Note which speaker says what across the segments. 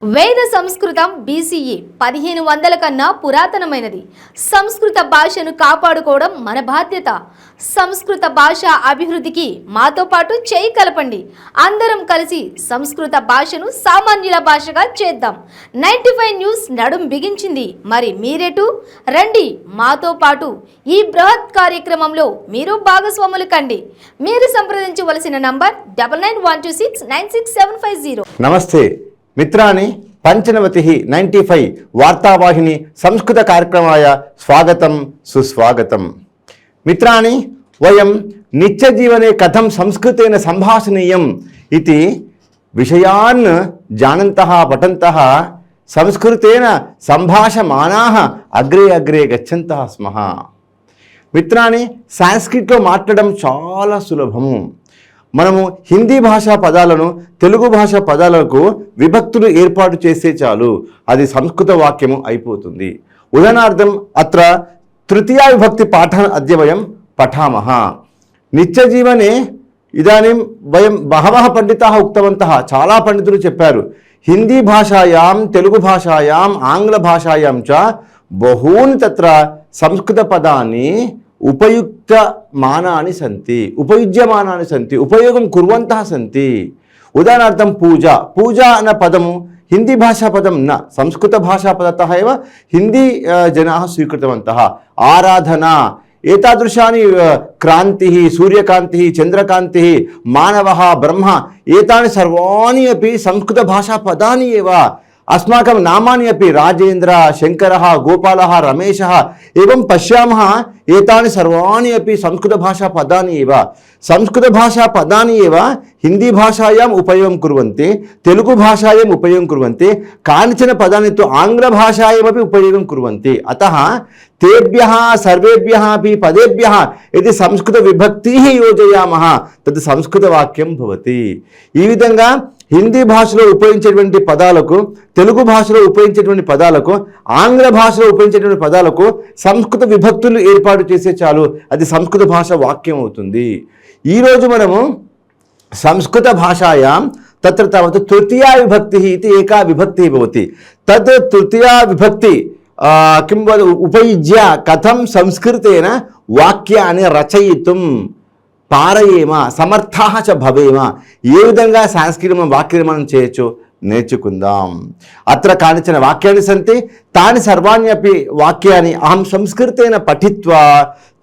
Speaker 1: వేద సంస్కృతం బీసీఈ 1500 కన్నా పురాతనమైనది. సంస్కృత భాషను కాపాడుకోవడం మన బాధ్యత. సంస్కృత భాష అభివృద్ధికి మాతో పాటు చేయి కలపండి. అందరం కలిసి సంస్కృత భాషను సామాన్యుల భాషగా చేద్దాం. 95 న్యూస్ నడుం బిగించింది. మరి మీరేటు రండి మాతో పాటు ఈ బృహత్ కార్యక్రమంలో మీరు భాగస్వాములు కండి. మీరు సంప్రదించవలసిన నంబర్ 9912696750.
Speaker 2: నమస్తే మిత్రాని పంచనవతి 95 వార్తావాహిని సంస్కృత కార్యక్రమాయ స్వాగతం సుస్వాగతం. మిత్రాని వయం నిత్యజీవనే కథం సంస్కృతేన సంభాషణీయం इति విషయాన్ जानन्तः पठन्तः సంస్కృతేన సంభాషమానాः అగ్రే అగ్రే గచ్చन्तः స్మః. మిత్రాని సాంస్క్రిట్లో మాట్లాడడం చాలా సులభము. మనము హిందీ భాషా పదాలను తెలుగు భాషా పదాలకు విభక్తులు ఏర్పాటు చేస్తే చాలు, అది సంస్కృత వాక్యము అయిపోతుంది. ఉదాహరణార్థం అత్ర తృతీయ విభక్తి పాఠం అద్య వయం పఠామః. నిత్యజీవనే ఇదానీం వయం బహవః పండితాः ఉక్తవంతः, చాలా పండితులు చెప్పారు, హిందీ భాషాయాం తెలుగు భాషాయాం ఆంగ్ల భాషాయాం చ బహూని తత్ర సంస్కృత పదాన్ని ఉపయుజ్యమానాని సంతి ఉపయోగం కుర్వంతః సంతి. ఉదాహరణార్థం పూజ అన్న పదము హిందీ భాషా పదం న, సంస్కృత భాషా పదతः एव హిందీ జనాः స్వీకృతవంతः. ఆరాధనా ఏతాదృశాని క్రాంతిः సూర్యకాంతిः చంద్రకాంతిः మానవः బ్రహ్మ ఏతాని సర్వాణి अपि సంస్కృత భాషా పదాని एव. अस्माकं नामानि अपि राजेन्द्र शंकरः गोपालः रमेशः एवं पश्यामः, एतानि सर्वाणि अपि संस्कृतभाषा पदानि एव. संस्कृतभाषा पदानि एव हिंदी भाषायाम् उपयोगं कुर्वन्ति, तेलुगु भाषायाम् उपयोगं कुर्वन्ति, कानिचन पदानि तु आङ्ग्लभाषायामपि उपयोगं कुर्वन्ति. अतः तेभ्यः सर्वेभ्यः अपि पदेभ्यः यदि संस्कृतविभक्तिः योजयामः तद् संस्कृतवाक्यं भवति. ఈ విధంగా హిందీ భాషలో ఉపయోగించేటువంటి పదాలకు, తెలుగు భాషలో ఉపయోగించేటువంటి పదాలకు, ఆంగ్ల భాషలో ఉపయోగించేటువంటి పదాలకు సంస్కృత విభక్తులు ఏర్పాటు చేసే చాలు, అది సంస్కృత భాష వాక్యం అవుతుంది. ఈరోజు మనము సంస్కృత భాషాయాం తత్ర తావత్ తృతీయా విభక్తి ఇది ఏకా విభక్తి భవతి. తత్ తృతీయా విభక్తి కిం ఉపయుజ్య కథం సంస్కృతేన వాక్యాన్ని రచయితుం పారయేమ సమర్థాః చ భవేమ, ఏ విధంగా సంస్కృతం వాక్య నిర్మాణం చేయొచ్చు నేర్చుకుందాం. అత్ర కానిచన వాక్యాన్ని సంతి తాని సర్వాణి అపి వాక్యాన్ని అహం సంస్కృతేన పఠిత్వా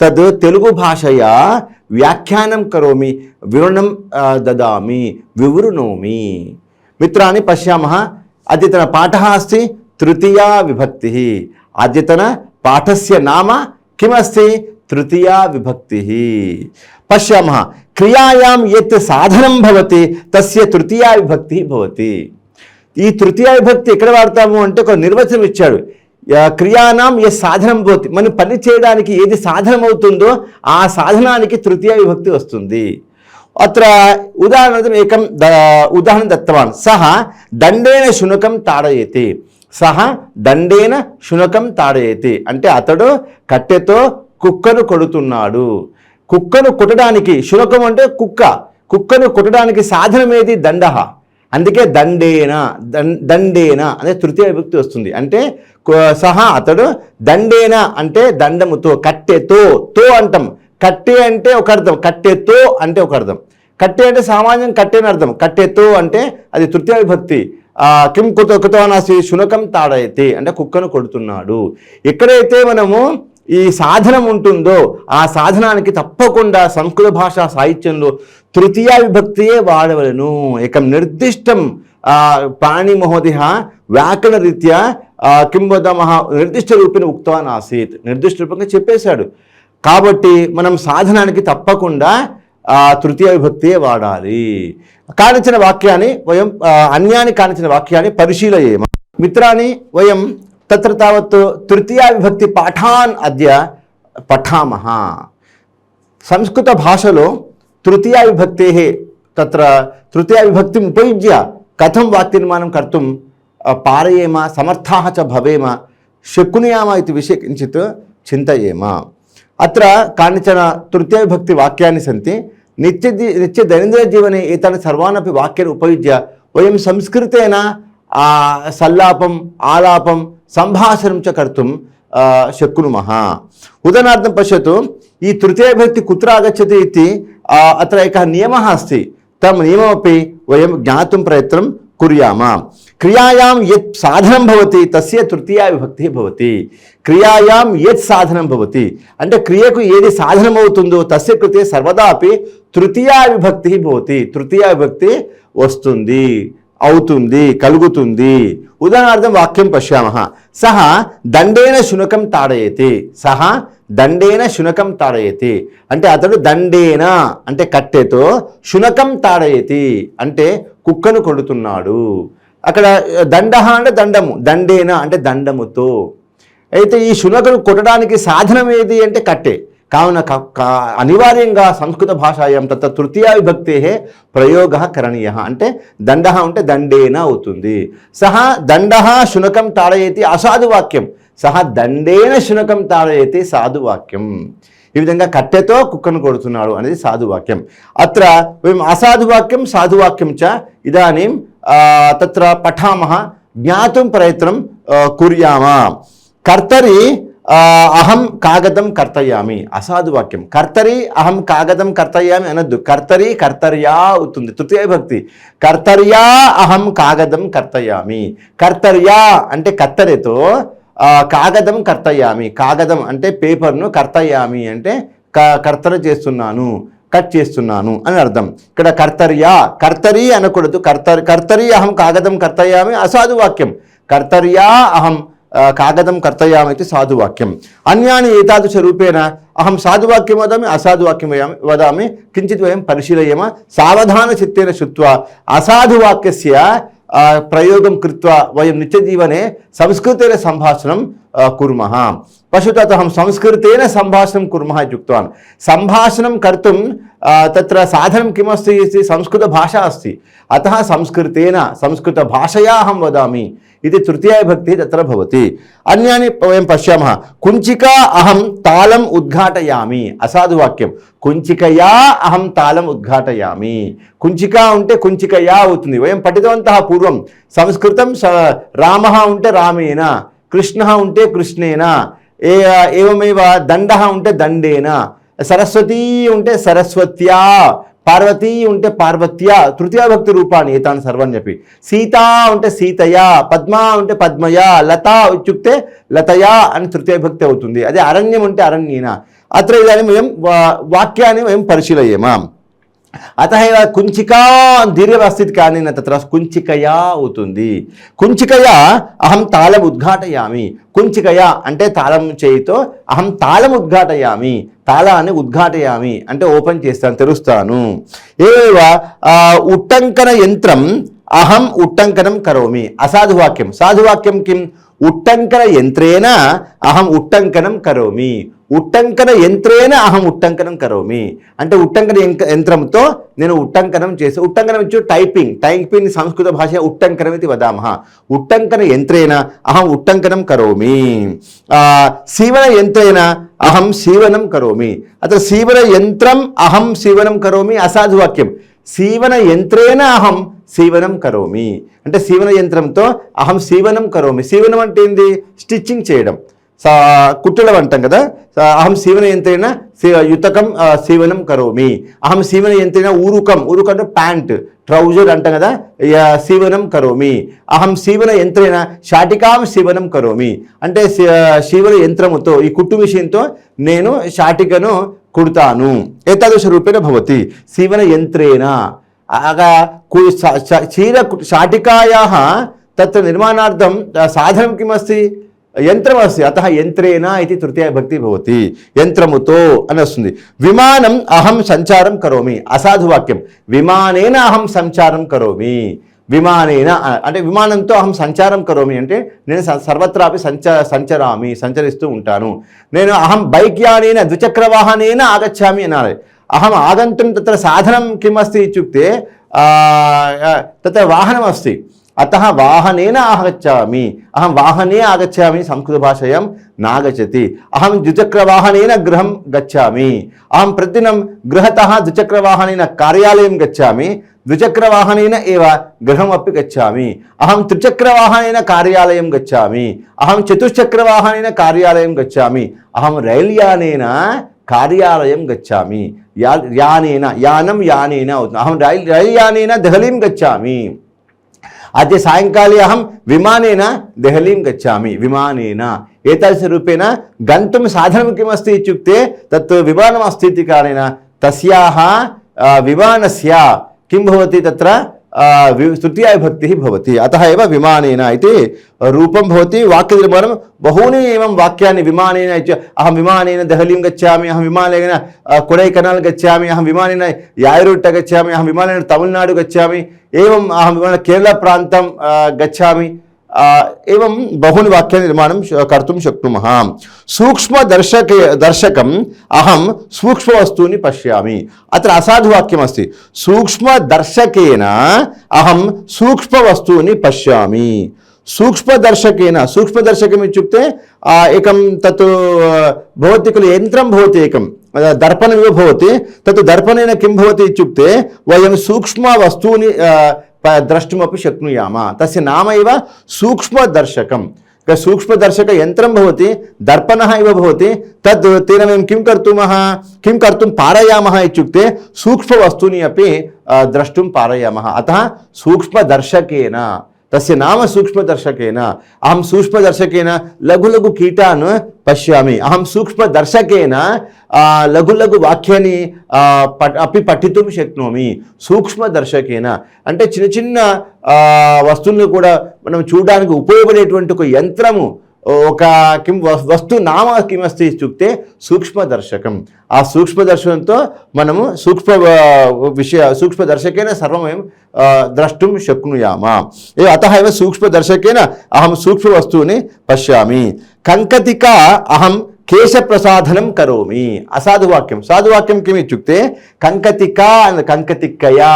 Speaker 2: తద్ తెలుగు భాషయా వ్యాఖ్యానం కరోమి వివరణం దదామి వివృణోమి. మిత్రాని పశ్యామः, అద్యతన పాఠः अस्ति తృతీయా విభక్తిः. అద్యతన పాఠస్య నామ కిమస్తి? తృతీయా విభక్తిः. పశ్యామः, క్రియాయాం యత్ సాధనం భవతి తస్య తృతీయా విభక్తి భవతి. ఈ తృతీయా విభక్తి ఎక్కడ వాడతాము అంటే ఒక నిర్వచనం ఇచ్చాడు. క్రియానాం ఏ సాధనం భవతి, మనం పని చేయడానికి ఏది సాధనం అవుతుందో ఆ సాధనానికి తృతీయ విభక్తి వస్తుంది. అత్ర ఉదాహరణం ఏకం ఉదాహరణ దత్తవాన్. సహ దండేన శునకం తాడయతి. సహ దండేన శునకం తాడయతి అంటే అతడు కట్టెతో కుక్కను కొడుతున్నాడు. కుక్కను కొట్టడానికి, శునకం అంటే కుక్కను కొట్టడానికి సాధనం ఏది? దండః. అందుకే దండేన అనే తృతీయ విభక్తి వస్తుంది. అంటే సహా అతడు దండేన అంటే దండముతో, కట్టెతో, తో అంటాం. కట్టె అంటే ఒక అర్థం, కట్టెతో అంటే ఒక అర్థం. కట్టె అంటే సామాన్యం కట్టె అని అర్థం, కట్టెతో అంటే అది తృతీయ విభక్తి. కిం కుతవానాసి శునకం తాడైతే అంటే కుక్కను కొడుతున్నాడు. ఎక్కడైతే మనము ఈ సాధనం ఉంటుందో ఆ సాధనానికి తప్పకుండా సంస్కృత భాషా సాహిత్యంలో తృతీయ విభక్తియే వాడవలను. ఏకం నిర్దిష్టం పాణి మహోదయ వ్యాకరణ రీత్యా కిం వదామః నిర్దిష్ట రూపేణ ఉక్తవాన్ ఆసీత్, నిర్దిష్ట రూపంగా చెప్పేశాడు. కాబట్టి మనం సాధనానికి తప్పకుండా తృతీయ విభక్తియే వాడాలి. కానిచన వాక్యాన్ని వయం అన్యాని కానిచన వాక్యాన్ని పరిశీలయేమ. మిత్రాని వయం తత్ర తావత్ తృతీయా విభక్తి పాఠాన్ అద్య పఠామః. సంస్కృత భాషలో తృతీయా విభక్తేః తత్ర తృతీయా విభక్తిం ఉపయుజ్య కథం వాక్య నిర్మాణం కర్తుం పారయేమ సమర్థాః చ భవేమ శకునయామ ఇది విషయ కించిత్ చింతయేమ. అత్ర కానిచన తృతీయ విభక్తి వాక్యాన్ని సంతి నిత్య దైనందిన జీవనే ఏతాని సర్వానపి వాక్యాన్ని ఉపయుజ్య వయం సంస్కృతేన సల్లాపం ఆలాపం సంభాషణం చ కర్తుం शक्नुमः। उदाहरणार्थं पश्यतु ई तृतीयविभक्ति कुत्र आगच्छति इति अत्र एकः नियमः अस्ति। तं नियममपि वयं ज्ञातुं प्रयत्नं कुर्यामः। क्रियायां यत् साधनं भवति तस्य तृतीया विभक्तिः भवति। क्रियायां यत् साधनं भवति అంటే క్రియకు ఏది సాధనం అవుతుందో తస్య కృతే సర్వదా अपि తృతీయా విభక్తిः భవతి। తృతీయా విభక్తి వస్తుంది, అవుతుంది, కలుగుతుంది। ఉదాహరణార్థం వాక్యం పశ్యామः। సహ దండేన శునకం తాడయతి। సహ దండేన శునకం తాడయతి అంటే అతడు దండేన అంటే కట్టెతో, శునకం తాడయతి అంటే కుక్కను కొడుతున్నాడు। అక్కడ దండహ అంటే దండము, దండేన అంటే దండముతో। అయితే ఈ శునకను కొట్టడానికి సాధనం ఏది అంటే కట్టె। కావున అనివార్యంగా సంస్కృత భాషాయాం తత్ర తృతీయా విభక్తేః ప్రయోగः కరణీయः అంటే దండః అంటే దండేన అవుతుంది। సహ దండః శునకం తాడయతి అసాధు వాక్యం, సహ దండేన శునకం తాడయతి సాధు వాక్యం। ఈ విధంగా కట్టెతో కుక్కను కొడుతున్నాడు అనేది సాధువాక్యం। అత్ర వయం అసాధువాక్యం సాధువాక్యం చ ఇదానీం తత్ర పఠామः, జ్ఞాతుం ప్రయత్నం కుర్యామः। కర్తరి అహం కాగదం కర్తయామి అసాధువాక్యం। కర్తరి అహం కాగదం కర్తయామి అనద్దు, కర్తరి కర్తర్యా అవుతుంది తృతీయ విభక్తి। కర్తర్యా అహం కాగదం కర్తయామి। కర్తర్యా అంటే కత్తెరతో, కాగదం కర్తయామి, కాగదం అంటే పేపర్ను, కర్తయామి అంటే కర్తన చేస్తున్నాను, కట్ చేస్తున్నాను అని అర్థం। ఇక్కడ కర్తర్యా, కర్తరి అనకూడదు, కర్తరి అహం కాగదం కర్తయామి అసాధువాక్యం। కర్తర్యా అహం కాగదం కర్తయామితి సాధువాక్యం। అన్యాని ఏతాదృశ రూపేణ అహం సాధువాక్యం వదామి అసాధువాక్యం వదామి కించిత్ వయం పరిశీలయేమ। సావధాన చిత్తేన శృత్వా అసాధువాక్యస్య ప్రయోగం కృత్వా వయం నిత్యజీవనే సంస్కృతేన సంభాషణం కుర్మः। पश्यतु अहं संस्कृतेन संभाषणं कुर्मः इत्युक्तवान्। संभाषणं कर्तुं तत्र साधनं किमस्ति इति संस्कृतभाषा अस्ति, अतः संस्कृतेन संस्कृतभाषया अहं वदामि इति तृतीया विभक्तिः तत्र भवति। अन्यानि वयं पश्यामः। कुञ्चिका अहं तालम् उद्घाटयामि असाधुवाक्यं। कुञ्चिकया अहं तालम् उद्घाटयामि। कुञ्चिका ఉంటే कुञ्चिकया అవుతుంది। वयं पठितवन्तः पूर्वं संस्कृतं रामः ఉంటే रामेण, कृष्णः ఉంటే कृष्णेन, एवमेव दंडः ఉంటే దండేన, सरस्वती ఉంటే सरस्वत्या, पार्वती ఉంటే पार्वत्या। तृतीया भक्ति रूपाणि एतानि सर्वाण्यपि। सीता ఉంటే सीतया, पद्मा ఉంటే पद्मया, लता इत्युक्ते लतया అని तृतीया भक्ति అవుతుంది। అదే అరణ్యం ఉంటే అరణ్యేన। అత్ర ఇదాनीं वयं वाक्यानि वयं परिशीलयेम। अतः एव कुञ्चिका दीर्घ अस्ति कारणेन तत्र कुञ्चिकया అవుతుంది। कुञ्चिकया अहं तालम् उद्घाटयामि। कुञ्चिकया అంటే తాళం చేయితో అహం తాళం ఉద్ఘాటయామి, తాళాన్ని ఉద్ఘాటయామి అంటే ఓపెన్ చేస్తాను, తెరుస్తాను। ఏవ ఉట్టంకన యంత్రం అహం ఉట్టంకనం కరోమి అసాధువాక్యం। సాధువాక్యం కిం ఉట్టంకన యంత్రేణ అహం ఉట్టంకనం కరోమి। ఉట్టంకన యంత్రేణ అహం ఉట్టంకనం కరోమి అంటే ఉట్టంకన యంత్రంతో నేను ఉట్టంకనం చేసి, ఉట్టంకనం ఇచ్చు టైపింగ్, టైపింగ్ సంస్కృత భాష ఉట్టంకనం ఇది వదామः। ఉట్టంకన యంత్రేణ అహం ఉట్టంకనం కరోమి। సీవన యంత్రేణ అహం సీవనం కరోమి। అతను సీవన యంత్రం అహం సీవనం కరోమి అసాధువాక్యం। సీవన యంత్రేణ అహం సీవనం కరోమి అంటే సీవన యంత్రంతో అహం సీవనం కరోమి। సీవనం అంటే ఏంది? స్టిచ్చింగ్ చేయడం, కుట్టడం అంటాం కదా। అహం సీవన యంత్రేణ యుతకం సీవనం కరోమి। అహం సీవన యంత్రేణ ఊరుకం, ఊరుకం అంటే ప్యాంట్, ట్రౌజర్ అంటాం కదా, సీవనం కరోమి। అహం సీవన యంత్రేణ శాటికాం సీవనం కరోమి అంటే సీవన యంత్రముతో, ఈ కుట్టు మిషన్తో నేను శాటికను కుడతాను। ఏతాదృశ రూపేణ భవతి సీవన యంత్రేణ। చీర శాటికాయాः तत्र निर्माणार्थं साधनं किमस्ति? यन्त्रमस्ति, अतः यन्त्रेण इति तृतीया विभक्ति भवति। यन्त्रमुतो అని వస్తుంది। విమానం అహం సంచారం కరోమి అసాధువాక్యం। విమానేన అహం సంచారం కరోమి। విమానేన అంటే విమానంతో అహం సంచారం కరోమి అంటే నేను సర్వత్రాపి సంచరామి, సంచరిస్తూ ఉంటాను। నేను అహం బైక్ యానేన ద్విచక్ర వాహనేన ఆగచ్చామి అనాలి। అహం ఆగంతుం తత్ర సాధనం కిమస్తి ఇత్యుక్తే తత్ర వాహనమస్తి, अतः वाहनेन आगच्छामि। अहं वाहने आगच्छामि संस्कृतभाषायां नागच्छति। अहं द्विचक्रवाहनेन गृहं गच्छामि। अहं प्रतिदिनं गृहतः द्विचक्रवाहनेन कार्यालयं गच्छामि। ద్విచక్రవాహనేన ఏవ గృహమపి గచ్చామి, అహం త్రిచక్రవాహనేన కార్యాలయం గచ్చామి, అహం చతుశ్చక్రవాహనేన కార్యాలయం గచ్చామి, అహం రైల్యానేన కార్యాలయం గచ్చామి. యానేన యానం యానేన అవుతుంది. అహం రైల్యానేన దెహలీం గచ్చామి. अद्य सायंकाले अहं विमानेन देहलीं गच्छामि. विमानेन एतादृशरूपेण गन्तुं साधनं किमस्ति इत्युक्ते तत् विमानमस्ति इति कारणेन तस्याः विमानस्य किं भवति तत्र तृतीया विभक्तिः भवति. अतः एव विमानेन इति रूपं भवति. वाक्यनिर्माणं बहूनि एवं वाक्यानि विमानेन अहं विमानेन देहलीं गच्छामि, अहं विमानेन कोडैकनाल् गच्छामि, अहं विमानेन यायरुट्ट गच्छामि, अहं विमानेन तमिळ्नाडु गच्छामि, एवं अहं विमानेन केरलप्रान्तं गच्छामि. एवं बहूनि वाक्यनिर्माणं कर्तुं शक्नुमः. सूक्ष्मदर्शकम् अहं सूक्ष्मवस्तूनि पश्यामि. अत्र असाधुवाक्यमस्ति. सूक्ष्मदर्शकेन अहं सूक्ष्मवस्तूनि पश्यामि. सूक्ष्मदर्शकेन सूक्ष्मदर्शकम् इत्युक्ते एकं तत् भवति खलु यन्त्रं भवति, एकं दर्पणमिव भवति. तत् दर्पणेन किं भवति इत्युक्ते वयं सूक्ष्मवस्तूनि द्रष्टुमपि शक्नुयामः. तस्य नाम एव सूक्ष्मदर्शकं. सूक्ष्मदर्शक यन्त्रं भवति, दर्पणः इव भवति. तद् तेन वयं किं कर्तुं पारयामः इत्युक्ते सूक्ष्मवस्तूनि अपि द्रष्टुं पारयामः. अतः सूक्ष्मदर्शकेन, तस्य नाम सूक्ष्मदर्शकेन. अहं सूक्ष्मदर्शकेन लघु लघु कीटान् पश्यामि. अहं सूक्ष्मदर्शकेन लघु लघु वाक्यानि अपि पठितुं शक्नोमि. सूक्ष्मदर्शकेन అంటే చిన్న చిన్న వస్తువులను కూడా మనం చూడడానికి ఉపయోగపడేటువంటి ఒక యంత్రము, ఒక వస్తు నామ కిమస్తి ఇత్యుక్తే సూక్ష్మదర్శకం. ఆ సూక్ష్మదర్శకంతో మనము సూక్ష్మదర్శకేన సర్వం వయం ద్రష్టుం శక్నుయామः. అతः एव सूक्ष्मदर्शकेन अहं सूक्ष्मवस्तूनि पश्यामि. కంకతికా అహం కేశప్రసాధనం కరోమి. అసాధువాక్యం. సాధువాక్యం కిమ్ ఇత్యుక్తే కంకతికా కంకతికయా.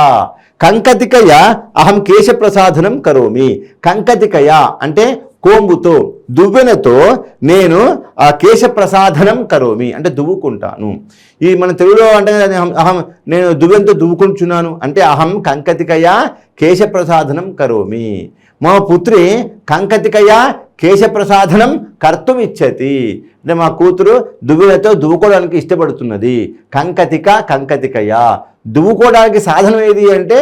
Speaker 2: కంకతికయా అహం కేశప్రసాధనం కరోమి. కంకతికయా అంటే కోంబుతో, దువ్వెనతో నేను కేశప్రసాధనం కరోమి అంటే దువ్వుకుంటాను. ఈ మన తెలుగులో అంటే నేను దువ్వెనతో దువ్వుకుంటున్నాను అంటే అహం కంకతికయా కేశప్రసాధనం కరోమి. మా పుత్రి కంకతికయా కేశప్రసాధనం కర్తుం ఇచ్చతి అంటే మా కూతురు దువ్వెనతో దువ్వుకోవడానికి ఇష్టపడుతున్నది. కంకతికయా. దువ్వుకోవడానికి సాధనం ఏది అంటే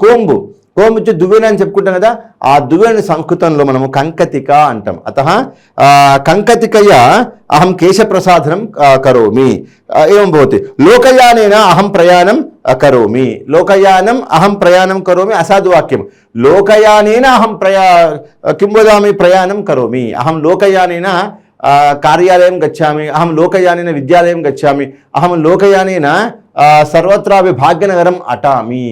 Speaker 2: కోంబు. కోంబు ఇచ్చి దువ్వెన అని చెప్పుకుంటాం కదా, ఆ దువ్వెన సంస్కృతంలో మనము కంకతిక అంటాం. అతః కంకతికయా అహం కేశప్రసాధనం కరోమి. ఏం భవతి. లోకయానేన అహం ప్రయాణం కరోమి. లోకయానం అహం ప్రయాణం కరోమి అసాధువాక్యం. లోకయానేన అహం కిం వదామి ప్రయాణం కరోమి. అహం లోకయానేన కార్యాలయం గచ్చామి, అహం లోకయానేన విద్యాలయం గచ్చామి, అహం లోకయానేన సర్వత్రాపి భాగ్యనగరం అటామి.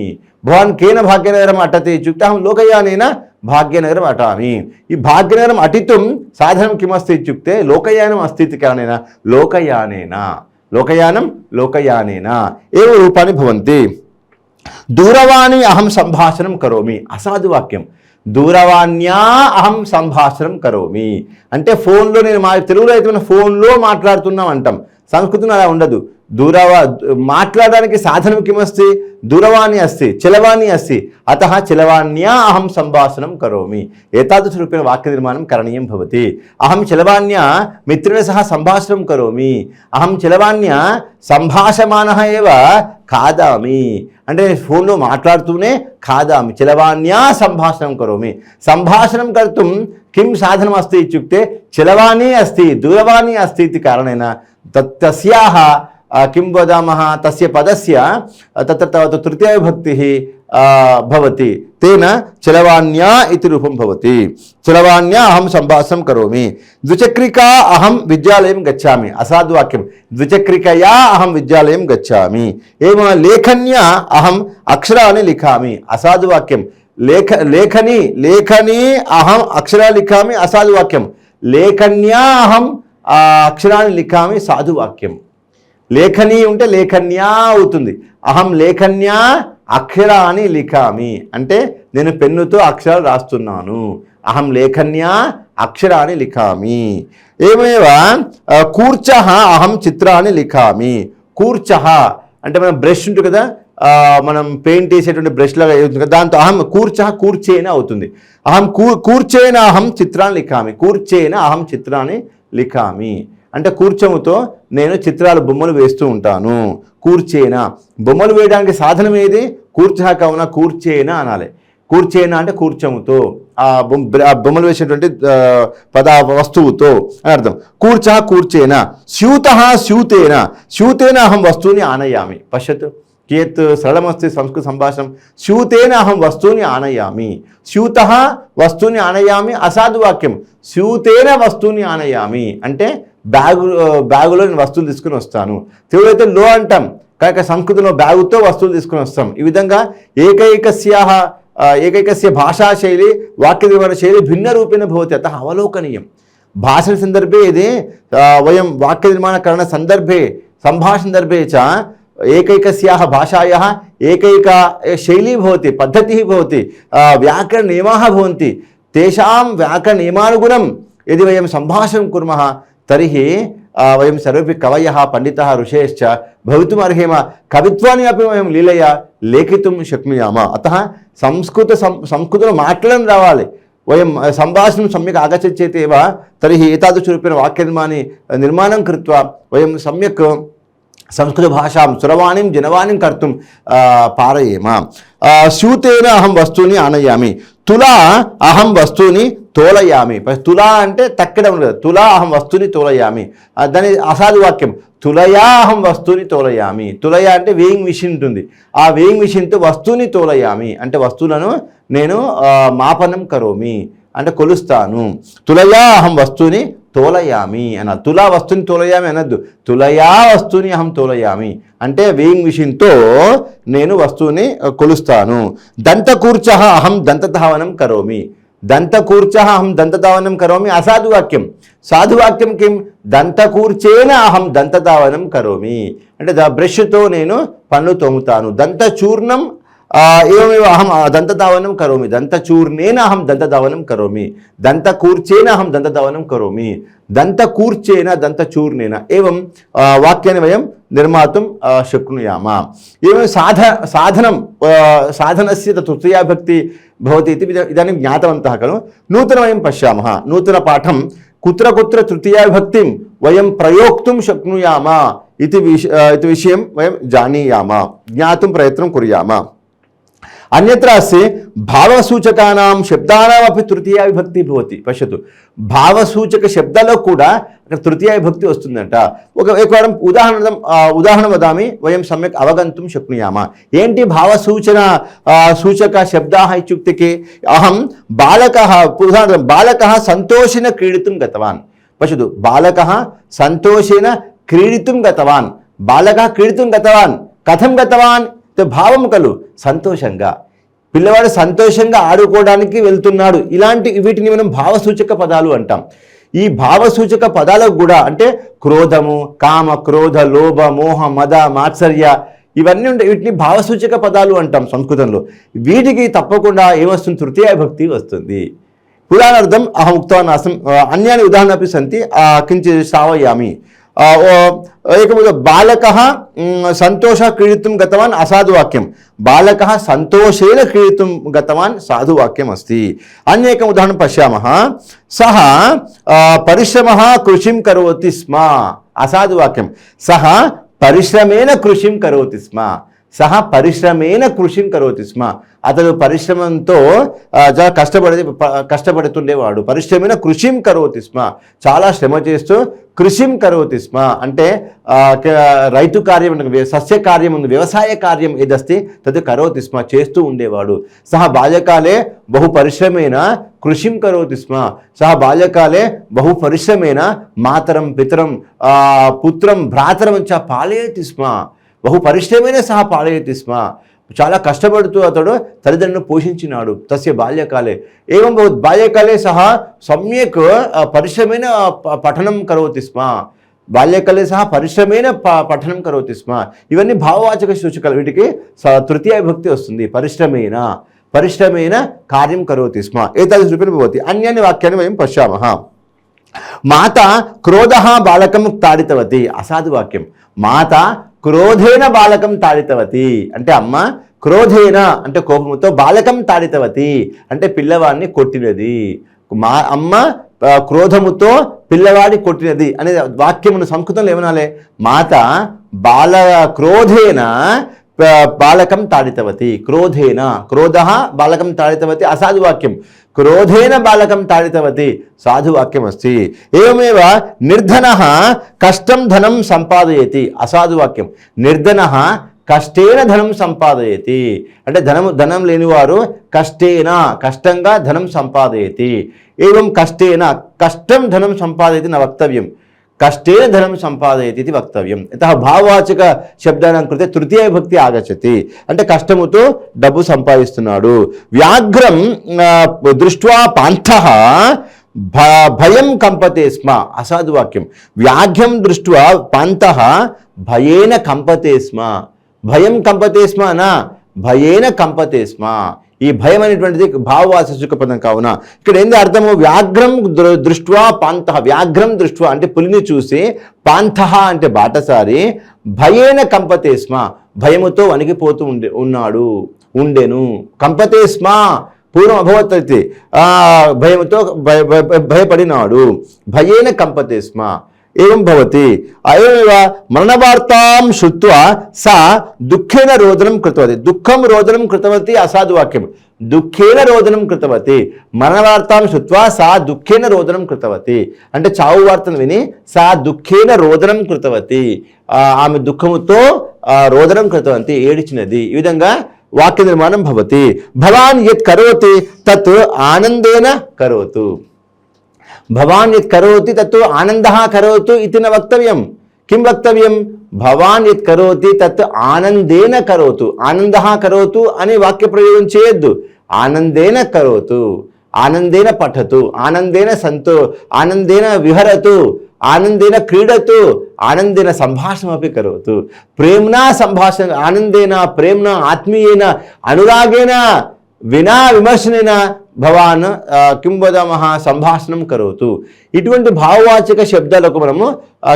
Speaker 2: భవాన్ కేన భాగ్యనగరం అటతి ఇత్యుక్తే అహం లోకయానేన భాగ్యనగరం అటామి. ఈ భాగ్యనగరం అటితుం సాధనం కిమస్తి ఇత్యుక్తే లోకయానం అస్తి ఇతి కారణేన లోకయానేన ఏవ రూపాన్ని భవంతి. దూరవాణి అహం సంభాషణం కరోమి. అసాధువాక్యం. దూరవాణ్యా అహం సంభాషణం కరోమి అంటే ఫోన్లో నేను తెలుగులో అయితే మనం ఫోన్లో మాట్లాడుతున్నాం అంటాం. సంస్కృతంలో అలా ఉండదు. మాట్లాడడానికి సాధనం కిమస్తి दूरवाणी अस्ति, चलवाणी अस्ति. अतः चलवाण्या अहं संभाषणं करोमि. एतादृशरूपेण वाक्यनिर्माणं करणीयं भवति. अहं चलवाण्या मित्रेण सह संभाषणं करोमि. अहं चलवाण्या संभाषमानः एव खादामि అంటే ఫోన్లో మాట్లాడుతూనే ఖాదామి. చలవాణ్యా సంభాషణం కరోమి. సంభాషణం కర్తుం కిం సాధనం అస్తి ఇత్యుక్తే చలవాణీ అస్తి, దూరవాణీ అస్తి ఇతి కారణేన తస్యాః किं वदामः तस्य पदस्य तत्र तावत् तृतीया विभक्तिः भवति. तेन चलवाण्या इति रूपं भवति. चलवाण्या अहं संभाषणं करोमि. द्विचक्रिका अहं विद्यालयं गच्छामि. असाधुवाक्यं. द्विचक्रिकया अहं विद्यालयं गच्छामि. एवं लेखन्या अहं अक्षराणि लिखामि. असाधुवाक्यं. लेखनी अहं अक्षराणि लिखामि. असाधुवाक्यं. लेखन्या अहं अक्षराणि लिखामि. साधुवाक्यं. లేఖని ఉంటే లేఖన్యా అవుతుంది. అహం లేఖన్యా అక్షరాన్ని లిఖామి అంటే నేను పెన్నుతో అక్షరాలు రాస్తున్నాను. అహం లేఖన్యా అక్షరాన్ని లిఖామి. ఏమేవ కూర్చః అహం చిత్రాన్ని లిఖామి. కూర్చః అంటే మనం బ్రష్ ఉంటుంది కదా, మనం పెయింట్ వేసేటువంటి బ్రష్ లాగా అవుతుంది కదా, దాంతో అహం కూర్చేన అవుతుంది. అహం కూర్చేన అహం చిత్రాన్ని లిఖామి, కూర్చేన అహం చిత్రాన్ని లిఖామి అంటే కూర్చముతో నేను చిత్రాలు బొమ్మలు వేస్తూ ఉంటాను. కూర్చేన బొమ్మలు వేయడానికి సాధనం ఏది? కావున కూర్చేన అనాలి. కూర్చేన అంటే కూర్చముతో, ఆ బొమ్మలు వేసేటువంటి వస్తువుతో అని అర్థం. కూర్చేన స్యూతేన అహం వస్తువుని ఆనయామి. పశ్యత్ కియత్ సరళమస్తి సంస్కృత సంభాషణం. స్యూతేన అహం వస్తువుని ఆనయామి. స్యూత వస్తువుని ఆనయామి అసాధు వాక్యం. స్యూతేన వస్తువుని ఆనయామి అంటే బ్యాగులో నేను వస్తువులు తీసుకుని వస్తాను. తెలుగులో లో అంటాం, కాక సంస్కృతంలో బ్యాగుతో వస్తువులు తీసుకుని వస్తాం. ఈ విధంగా ఏకైకస్య భాషా శైలి వాక్య నిర్మాణ శైలి భిన్న రూపేణ భవతి. అతः అవలోకనీయం. భాషణ సందర్భే ఇది వయం వాక్య నిర్మాణకరణ సందర్భే సంభాషణ సందర్భే చ ఏకైకస్యాः భాషాయాः ఏకైక శైली भवति, पद्धतिः भवति, व्याकरणनियमाः भवन्ति. तेषां व्याकरणनियमानुगुणं यदि वयं सम्भाषणं कुर्मः तर्हि वयं सर्वेपि कवयः पंडितः ऋषयश्च भवितुम् अर्हेम. कवित्वानि अपि वयं लीलया लेखितुं शक्नुयामः. अतः संस्कृतं माट्लनं रावालि. वयं सम्भाषणं सम्यक् आगच्छति चेत् एव तर्हि एतादृशरूपेण वाक्यनिर्माणं कृत्वा वयं सम्यक् संस्कृतभाषां सुरवाणीं जनवाणीं कर्तुं पारयेम. स्यूतेन अहं वस्तूनि आनयामि. तुला अहं वस्तूनि తోలయామి. తులా అంటే తక్కడం ఉండదు. తులా అహం వస్తుని తోలయామి, దాని అసాధు వాక్యం. తులయా అహం వస్తుని తోలయామి. తులయా అంటే వేయింగ్ మిషన్ ఉంటుంది. ఆ వేయింగ్ మిషన్తో వస్తువుని తోలయామి అంటే వస్తువులను నేను మాపనం కరోమి అంటే కొలుస్తాను. తులయా అహం వస్తుని తోలయామి అన్న. తులా వస్తుని తోలయామి అనద్దు, తులయా వస్తుని అహం తోలయామి అంటే వేయింగ్ మిషన్తో నేను వస్తువుని కొలుస్తాను. దంతకూర్చ అహం దంతధావనం కరోమి. దంతకూర్చः అహం దంతధావనం కరోమి అసాధువాక్యం. సాధువాక్యం కిం? దంతకూర్చేన అహం దంతధావనం కరోమి అంటే బ్రష్తో నేను పన్ను తోముతాను. దంతచూర్ణం ఏమేవ అహం దంతధావనం కరోమి. దంతచూర్ణేన అహం దంతధావనం కరోమి. దంతకూర్చేన అహం దంతధావనం కరోమి. దంతకూర్చేన దంతచూర్ణేన ఏవం వాక్యాన్ని వయం నిర్మాతుం శక్నుయామः. एवं साधनस्य तृतीया भक्ति भवति इति इदानीं ज्ञातवन्तः खलु. नूतनं वयं पश्यामः. नूतनपाठं कुत्र कुत्र तृतीया भक्तिं वयं प्रयोक्तुं शक्नुयामः इति विषयं वयं जानीयामः, ज्ञातुं प्रयत्नं कुर्यामः. अन्यत्र अस्ति भावसूचकानां शब्दानामपि तृतीया विभक्ति भवति. पश्यतु, భావసూచక శబ్దాల్లో కూడా అక్కడ తృతీయ విభక్తి వస్తుందంట. ఒకవారం ఉదాహరణ వదామి వయం సమ్యక్ అవగంతుం శక్నుయామः. ఏంటి భావసూచన సూచక శబ్దాः ఇత్యుక్తే అహం బాలకः. ఉదాహరణం బాలకः సంతోషేణ క్రీడితుం గతవాన్. పశ్యతు, బాలకः సంతోషేణ క్రీడితుం గతవాన్. బాలకः క్రీడితుం గతవాన్. కథం గతవాన్? భావం కలు సంతోషంగా. పిల్లవాడు సంతోషంగా ఆడుకోవడానికి వెళ్తున్నాడు. ఇలాంటి వీటిని మనం భావసూచక పదాలు అంటాం. ఈ భావసూచక పదాలకు కూడా అంటే క్రోధము, కామ, క్రోధ, లోభ, మోహ, మద, మాత్సర్య ఇవన్నీ ఉంటాయి. వీటిని భావసూచక పదాలు అంటాం సంస్కృతంలో. వీటికి తప్పకుండా ఏమొస్తుంది? తృతీయ విభక్తి వస్తుంది. ఉదాహరణార్థం అహం ఉక్తవాన్ ఆసం అన్యాని ఉదాహరణపి సంతి కించిత్ శ్రావయామి. ఏకముద బాలకः సంతోష క్రీడితుం గతవాన్ అసాధువాక్యం. బాలకः సంతోషేణ క్రీడితుం గతవాన్ సాధువాక్యం అస్తి. అన్యేకం ఉదాహరణం పశ్యామः. సः పరిశ్రమः కృషిం కరోతి స్మ. అసాధువాక్యం. సः పరిశ్రమేణ కృషిం కరోతి స్మ. సహ పరిశ్రమేణ కృషిం కరోతి స్మ. అతడు పరిశ్రమంతో కష్టపడుతుండేవాడు. పరిశ్రమేణ కృషిం కరోతి స్మ. చాలా శ్రమ చేస్తూ కృషిం కరోతి స్మ అంటే రైతు కార్యం, సస్య కార్యం, వ్యవసాయ కార్యం ఏదస్తి తది కరోతి స్మ చేస్తూ ఉండేవాడు. సహ బాల్యకాలే బహు పరిశ్రమేణ కృషిం కరోతి స్మ. సహ బాల్యకాలే బహు పరిశ్రమేణ మాతరం, పితరం, పుత్రం, భ్రాతరం చ పాలయతి స్మ. బహు పరిశ్రమేణ సహ పాలయతి స్మ. చాలా కష్టపడుతూ అతడు తల్లిదండ్రులను పోషించినాడు. తస్య బాల్యకాలే ఏవం భవత్. బాల్యకాలే సహ సమ్యక్ పరిశ్రమేణ పఠనం కరోతి స్మ. బాల్యకాలే సహ పరిశ్రమేణ పఠనం కరోతి స్మ. ఇవన్నీ భావవాచక సూచకాలు. వీటికి తృతీయ విభక్తి వస్తుంది. పరిశ్రమేణ కార్యం కరోతి స్మ. ఏతాదృశ రూపేణ భవతి. అన్యాన్ని వాక్యాన్ని వయం పశ్యామः. మాత క్రోధः బాలకం తాడితవతి. అసాధు వాక్యం. మాత క్రోధేన బాలకం తాడితవతి అంటే అమ్మ క్రోధేన అంటే కోపముతో బాలకం తాడితవతి అంటే పిల్లవాడిని కొట్టినది. మా అమ్మ క్రోధముతో పిల్లవాడి కొట్టినది అనే వాక్యమును సంస్కృతంలో ఏమనాలి? మాత క్రోధేన బాలకం తాడితవతి. క్రోధేన క్రోధ బాలకం తాడితవతి అసాధువాక్యం. క్రోధేన బాలకం తాడితవతి సాధువాక్యం అస్తి. ఏమేవ నిర్ధన కష్టం ధనం సంపాదయతి అసాధువాక్యం. నిర్ధన కష్టేన ధనం సంపాదయతి అంటే ధనం లేనివారు కష్టంగా ధనం సంపాదయతి. ఏవం కష్టేన కష్టం ధనం సంపాదయతి న వక్తవ్యం. కష్టేన ధనం సంపాదయతి ఇది వక్తవ్యం. యతః భావవాచక శబ్దానాం కృతే తృతీయ విభక్తి ఆగచ్చతి అంటే కష్టముతో డబ్బు సంపాదిస్తున్నాడు. వ్యాఘ్రం దృష్ట్వా పాంథః భయం కంపతే స్మ అసాధువాక్యం. వ్యాఘ్రం దృష్ట్వా పాంథః భయేన కంపతే స్మ. భయం కంపతే స్మ నా భయేన కంపతే స్మ. ఈ భయం అనేటువంటిది భావవాచక పదం కావున ఇక్కడ ఏంది అర్థము? వ్యాఘ్రం దృష్ట్వా పాంథః. వ్యాఘ్రం దృష్ట్వా అంటే పులిని చూసి, పాంథః అంటే బాటసారి, భయేన కంపతే స్మ భయముతో వణికిపోతూ ఉండెను. కంపతే స్మ పూర్వం అభవత్ అయితే భయముతో భయపడినాడు. భయేన కంపతే స్మ ఏం భవతి. అయమేవ మరణవార్తాం శ్రుత్వా సా దుఃఖేన రోదనం కృతవతి. దుఃఖం రోదనం కృతవతి అసాధువాక్యం. దుఃఖేన రోదనం కృతవతి. మరణవార్తాం శ్రుత్వా సా దుఃఖేన రోదనం కృతవతి అంటే చావు వార్తను విని సా దుఃఖేన రోదనం కృతవతి ఆమె దుఃఖముతో రోదనం కృతవతి ఏడిచినది. ఈ విధంగా వాక్య నిర్మాణం భవతి. భవాన్ యత్ కరోతి తత్ ఆనందేన కరోతు. భవాన్ యత్ కరోతి తత్ ఆనందః కరోతు ఇతి న వక్తవ్యం. కిం వక్తవ్యం? భవాన్ యత్ కరోతి తత్ ఆనందేన కరోతు. ఆనందః కరోతు అనే వాక్య ప్రయోగం చేయొద్దు. ఆనందేన కరోతు, ఆనందేన పఠతు, ఆనందేన ఆనందేన విహరతు, ఆనందేన క్రీడతు, ఆనందేన సంభాషణమపి కరోతు. ప్రేమ్నా సంభాషణ ఆనందేన ప్రేమ్నా ఆత్మీయేన అనురాగేన వినా విమర్శనేన భవాన్ కిం వదామః సంభాషణం కరోతు. ఇటువంటి భావవాచక శబ్దాలకు మనము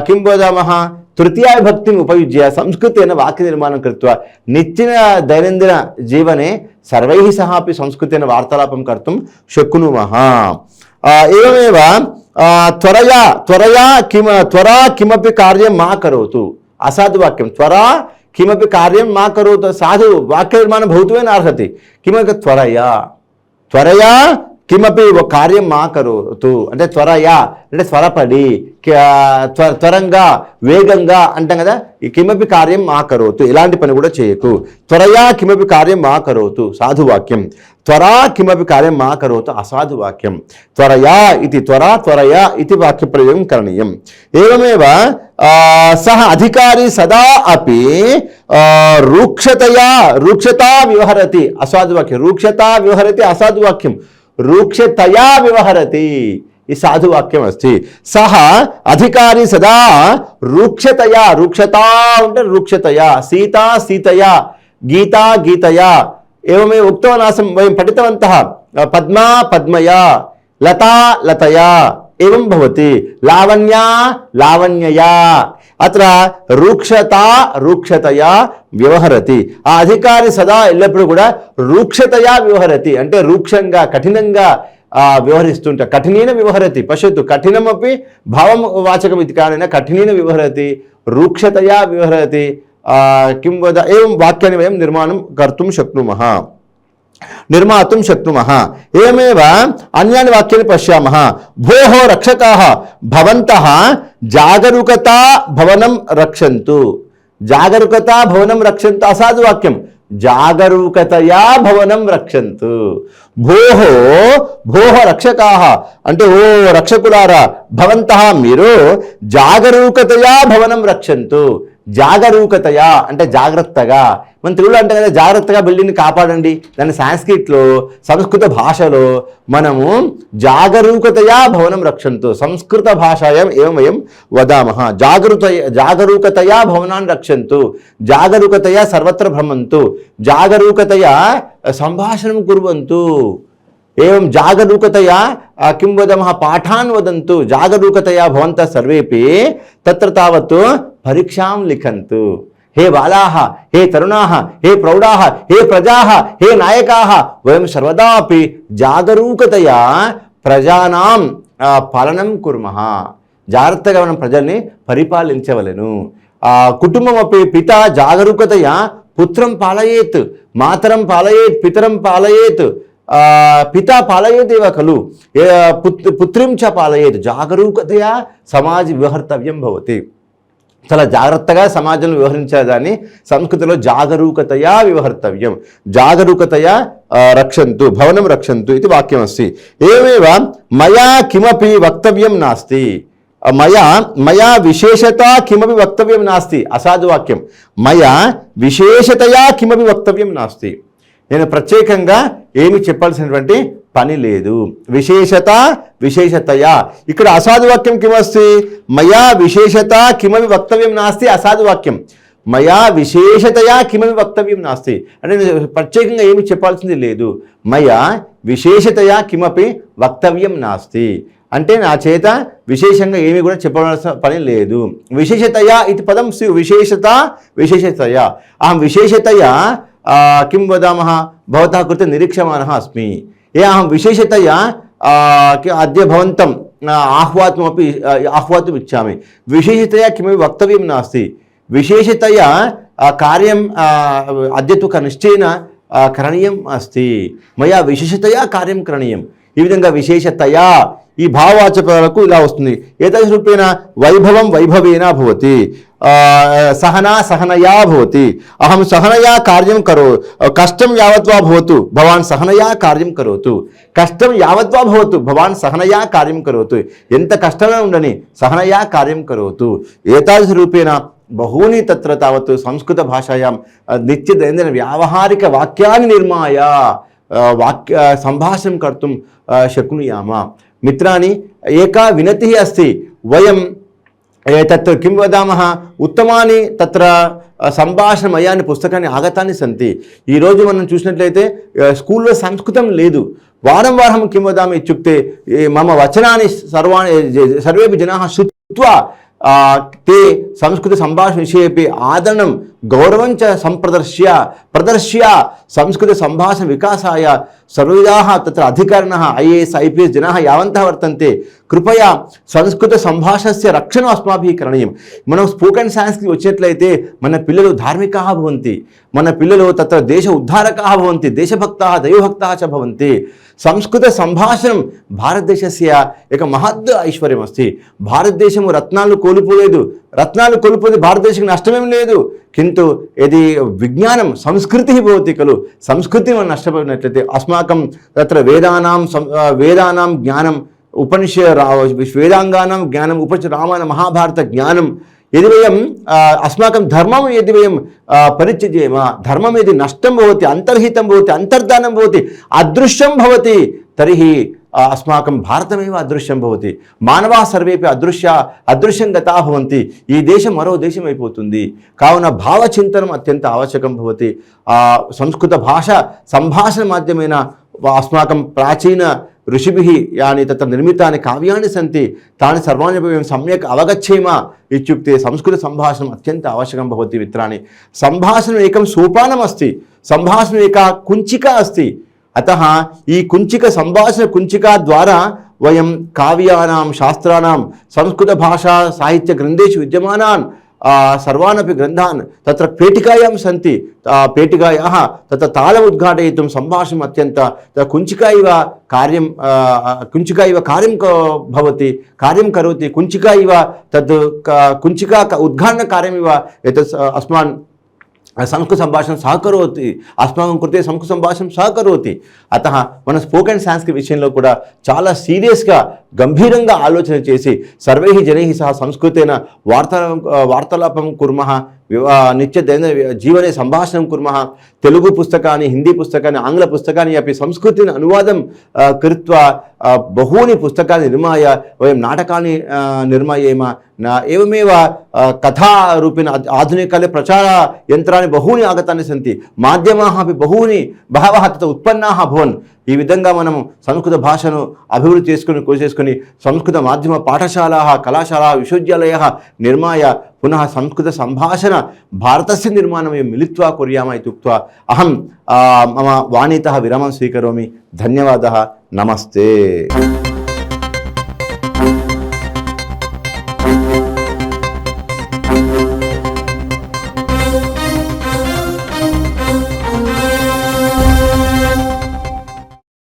Speaker 2: కిం వదామః తృతీయ విభక్తిని ఉపయుజ్య సంస్కృతేన వాక్య నిర్మాణం కృత్వా నిత్య దైనందిన జీవనే సర్వైః సహ అపి సంస్కృతేన వార్తాలాపం కర్తుం శక్నుమః. ఏమేవ త్వరయా కిమపి కార్యం మా కరోతు అసాధువాక్యం. త్వరా కిమపి కార్యం మా కరోతు సాధు వాక్య నిర్మాణం భవితుమే నార్హతి. కిమపి త్వరయా కిమపి కార్యం మా కరోతు అంటే త్వరయా అంటే త్వరపడి, త్వరంగా, వేగంగా అంటాం కదా. ఈ కిమపి కార్యం మా కరోతు ఎలాంటి పని కూడా చేయకు. త్వరయా కిమపి కార్యం మా కరోతు సాధువాక్యం. త్వరా కిమపి కార్యం మా కరోతు అసాధువాక్యం. త్వరయా ఇది త్వరయా ఇది వాక్య ప్రయోగం కరణీయం. ఏమేవ సహ అధికారి సదా అపి రూక్షతా వ్యవహరతి అసాధువాక్యం. రూక్షతా వ్యవహరతి అసాధువాక్యం. రూక్షతయా వ్యవహరతి ఈ సాధువాక్యం అస్తి. సహ అధికారి సదా రూక్షతయా. రూక్షతా అంటే రూక్షతయా. సీతయా, గీతయా. ఏవమే ఉక్తవనాసం వయం పఠితవంతః. పద్మయా, లతయా ఏవం భవతి. లావణ్యయా. అత్ర రూక్షతయా వ్యవహరతి. ఆ అధికారి సదా ఎల్లప్పుడూ కూడా రూక్షతయా వ్యవహరతి అంటే రూక్షంగా, కఠినంగా వ్యవహరిస్తుంట. కఠినేన వ్యవహరతి పశ్యతు. కఠినమపి భావం వాచకం ఇది కారణేన కఠినేన వ్యవహరతి, రూక్షతయా వ్యవహరతి. కిం వద ఏం వాక్యాన్ని వయం నిర్మాణం కర్తుం శక్నుమః, నిర్మాతుం శక్నుమః. ఏమేవ అన్యాని వాక్యాన్ని పశ్యామః. భోః రక్షకాః భవంతః జాగరూకతా భవనం రక్షन्तు. జాగరూకతా భవనం రక్షन्तు అసాధు వాక్యం. జాగరూకతయా భవనం రక్షन्तు. భోః రక్షకాః అంటే ఓ రక్షకులారా, భవంతః మీరు జాగరూకతయా భవనం రక్షन्तు. జాగరూకతయా అంటే జాగ్రత్తగా. మన తెలుగులో అంటే కదా జాగ్రత్తగా బిల్డింగ్ని కాపాడండి. దాని సాంస్క్రిట్లో సంస్కృత భాషలో మనము జాగరూకతయా భవనం రక్షन्तు. సంస్కృత భాషాయాం ఏం వయం వదామః. జాగరూకతయా భవనాన్ని రక్షन्तు. జాగరూకతయా సర్వత్ర భ్రమంతు. జాగరూకతయా సంభాషణం కుర్వంతు. ఏం జాగరూకతయా కిం వదామః పాఠాన్ వదంతు. జాగరూకతయా భవంతః సర్వేపి తత్ర తావత్ పరీక్షాం లిఖంతు. हे बालाः हे तरुणाः हे प्रौढाः हे प्रजाः हे नायकाः वयं सर्वदा अपि जागरूकतया ప్రజానాం పాలనం కుర్మః జాగ్రత్తగా మనం ప్రజల్ని పరిపాలించవలెను కుటుంబం అపి పిత జాగరూకతయా పుత్రం పాలయేత్ మాతరం పాలయేత్ పితరం పాలయేత్ పితా పాలయేదేవ ఖలు పుత్రిం చ పాలయేత్ జాగరూకతయా సమాజ వ్యవహర్తవ్యం భవతి చాలా జాగ్రత్తగా సమాజంలో వ్యవహరించేదాన్ని సంస్కృతిలో జాగరూకతయా వ్యవహర్తవ్యం జాగరూకతయా రక్షంతు భవనం రక్షంతు ఇది వాక్యం అస్తి ఏమేవ మయా కిమపి వక్తవ్యం నాస్తి మయా విశేషతా కిమపి వక్తవ్యం నాస్తి అసాధు వాక్యం మయా విశేషతయా కిమపి వక్తవ్యం నాస్తి నేను ప్రత్యేకంగా ఏమి చెప్పాల్సినటువంటి పని లేదు విశేషతయా ఇక్కడ అసాధు వాక్యం కిమస్తి మయా విశేషత కిమపి వక్తవ్యం నాస్తి అసాధు వాక్యం మయా విశేషతయా కిమపి వక్తవ్యం నాస్తి అంటే నేను ప్రత్యేకంగా ఏమి చెప్పాల్సింది లేదు మయా విశేషతయా కిమపి వక్తవ్యం నాస్తి అంటే నా చేత విశేషంగా ఏమి కూడా చెప్పవలసిన పని లేదు విశేషతయా ఇది పదం విశేషతయా అహం విశేషతయా किं वदामः भवतः कृते निरीक्षमाणः अस्मि ये अहं विशेषतया अद्य भवन्तम् आह्वातुम् इच्छामि विशेषतया किमपि वक्तव्यं नास्ति विशेषतया कार्यम् अद्य तु निश्चयेन करणीयम् अस्ति मया विशेषतया कार्यं करणीयं ఈ విధంగా విశేషతయా ఈ భావవాచకాలకు ఇలా వస్తుంది ఏతద్ రూపేణ వైభవం వైభవేనా భవతి సహనా సహనయా భవతి అహం సహనయా కార్యం కరో కష్టం యావత్వా భవతు భవాన్ సహనయా కార్యం కరోతు కష్టం యావత్వా భవతు భవాన్ సహనయా కార్యం కరోతు ఎంత కష్టమే ఉండని సహనయా కార్యం కరోతు ఏతాదృశ రూపేణ బహూని తత్ర తావత్ సంస్కృత భాషాయాం నిత్యదైనందిన వ్యావహారిక వాక్యాన్ని నిర్మాయ వాక్య సంభాషణం కర్తుం శక్నుయామ మిత్రాని ఏకా వినతిः अस्ति వయం తత్ర కిం వదామः ఉత్తమాని తత్ర సంభాషణమయాన్ని పుస్తకాన్ని ఆగతాన్ని సంతి ఈరోజు మనం చూసినట్లయితే స్కూల్లో సంస్కృతం లేదు వారం వారం కిం వదామి ఇత్యుక్తే మమ వచనాన్ని సర్వేపి జనాः శృత్వా ते संस्कृत संभाषण विषये आदरणं गौरवं च प्रदर्श्य संस्कृत संभाषण विकासाय सर्वविधाः तत्र अधिकारिणः IAS IPS जनाः यावन्तः वर्तन्ते कृपया संस्कृत संभाषणस्य रक्षणम् अस्माभिः करणीयं మనం స్పోకెన్ సాంస్క్రిట్ వచ్చినట్లయితే మన పిల్లలు ధార్మికాः భవంతి మన పిల్లలు తత్ర దేశ ఉద్ధారకాः భవంతి దేశభక్తాः దైవభక్తాः च భవంతి సంస్కృత సంభాషణం భారతదేశస్య ఏక మహద్ ఐశ్వర్యం అస్తి భారతదేశము రత్నాలు కోల్పోలేదు రత్నాలు కోల్పోతే భారతదేశం నష్టమేం లేదు किन्तु यदि विज्ञानं संस्कृतिः भवति खलु संस्कृतिं नष्टपडिनट्लयिते अस्माकं तत्र वेदानां ज्ञानम् वेदाङ्गानां ज्ञानम् उपनिषत् रामायण महाभारत ज्ञानं यदि वयम् अस्माकं धर्मं यदि वयं परित्यजेम धर्मं यदि नष्टं भवति अन्तर्हितं भवति अन्तर्धानं भवति अदृश्यं भवति तर्हि अस्माकं भारतमेव अदृश्यं भवति मानवाः सर्वेपि अदृश्यं गताः भवन्ति ఈ దేశం మరో దేశం అయిపోతుంది కావున భావచింతనం అత్యంత ఆవశ్యకం భవతి సంస్కృత భాష సంభాషణ మాధ్యమేన अस्माकं प्राचीन ऋषिभिः यानि तत्र निर्मितानि काव्यानि सन्ति तानि सर्वाणि वयं सम्यक् अवगच्छेम इत्युक्ते संस्कृतसम्भाषणम् अत्यन्तम् आवश्यकं भवति मित्राणि सम्भाषणम् एकं सोपानमस्ति सम्भाषणम् एका कुञ्चिका अस्ति अतः ई कुञ्चिक सम्भाषण कुञ्चिका द्वारा वयं काव्यानां शास्त्राणां संस्कृतभाषा साहित्यग्रन्थेषु विद्यमानान् सर्वानपि ग्रन्थान् तत्र पेटिकायां सन्ति पेटिकायाः तत्र तालम् उद्घाटयितुं सम्भाषणम् अत्यन्त कुञ्चिका इव कार्यं भवति कार्यं करोति कुञ्चिका इव तद् कुञ्चिका उद्घाटनकार्यमिव एतत् अस्मान् संस्कृत संभाषण सहकरोति अस्माकं कृते संस्कृत संभाषण सहकरोति अतः मन स्पोकन संस्कृत विषయంలో కూడా చాలా సీరియస్ గా గంభీరంగా ఆలోచన చేసి సర్వైః జనైః సహ సంస్కృతేన వార్తాలాపం కుర్మః నిత్యదైన జీవనే సంభాషణం కుర్మః తెలుగు పుస్తకాన్ని హిందీ పుస్తకాన్ని ఆంగ్ల పుస్తకాన్ని अपि సంస్కృతిని అనువాదం कृत्वा बहूनि पुस्तकानि निर्माय वयं नाटकानि निर्मायेम एवमेव कथारूपेण आधुनिककाले प्रचारयन्त्राणि बहूनि आगतानि सन्ति माध्यमाः अपि बहवः तत्र उत्पन्नाः अभवन् ఈ విధంగా మనము సంస్కృత భాషను అభివృద్ధి కృషి చేసుకొని సంస్కృత మాధ్యమ పాఠశాలాः కళాశాలాः విశ్వవిద్యాలయాः నిర్మాయ పునః సంస్కృత సంభాషణ భారతस्य నిర్మాణం మిలిత్వా కుర్యామ इति उक्त्वा अहं मम वाणीतः विरामं स्वीकरोमि। धन्यवादः। नमस्ते।